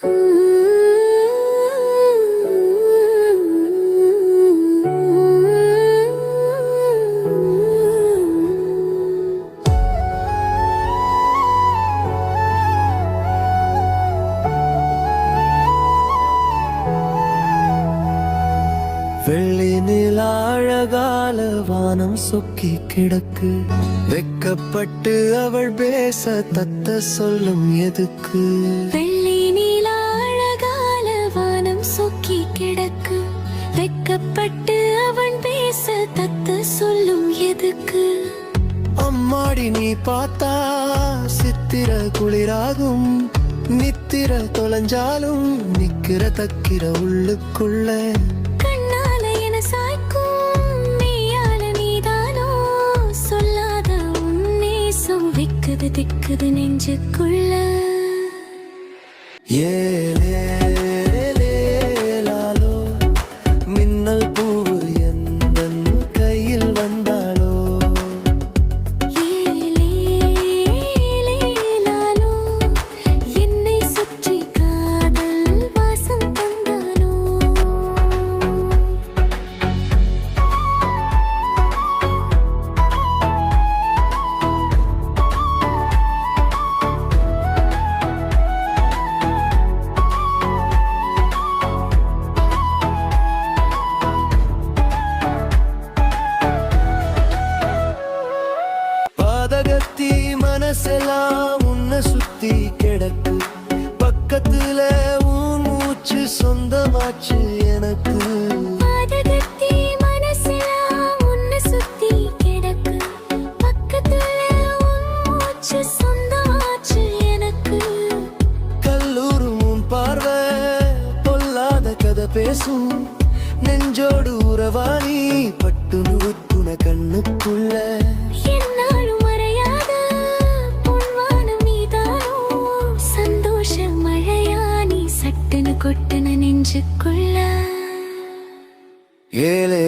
வெள்ளி நிலா அழகால வானம் சொக்கி கிடக்கு, வெக்கப்பட்டு அவள் பேச தத்த சொல்லும் எதுக்கு? வெள்ளி நிலா அழகால வானம் சொக்கி கிடக்கு, வெக்கப்பட்டு அவன் பேச தத்த சொல்லும் எதுக்கு? அம்மாடி நீ பார்த்தா சித்திர குளிராகும், நித்திர தொலைஞ்சாலும் நிக்கிற தக்கிற உள்ளுக்குள்ள திக்குது நெஞ்சுக்குள்ள. ஏலேலேலாலோ மின்னல் பூவு எந்தன் கையில் வந்தாளோ, ஏலேலேலாலோ என்னை சுற்றி காதல் வாசம் தந்தானோ. பாதகத்தி மனசெல்லாம் உன்னை சுத்தி கிடக்கு, பக்கத்துல உன் மூச்சு சொந்தமாச்சு எனக்கு. பாதகத்தி மனசெல்லாம் உன்னை சுத்தி கிடக்கு, பக்கத்துல உன் மூச்சு சொந்தமாச்சு எனக்கு. கல்லூரும் உன் பார்வை பொல்லாத கதை பேசும், நெஞ்சோடு உறவாணி பட்டு நுறுக்குன கண்ணுக்குள்ள. என்னாலும் மறையாத பொன்வானம் நீதானோ, சந்தோஷ மழையா நீ சட்டுன்னு கொட்டுன நெஞ்சுக்குள்ள. ஏலே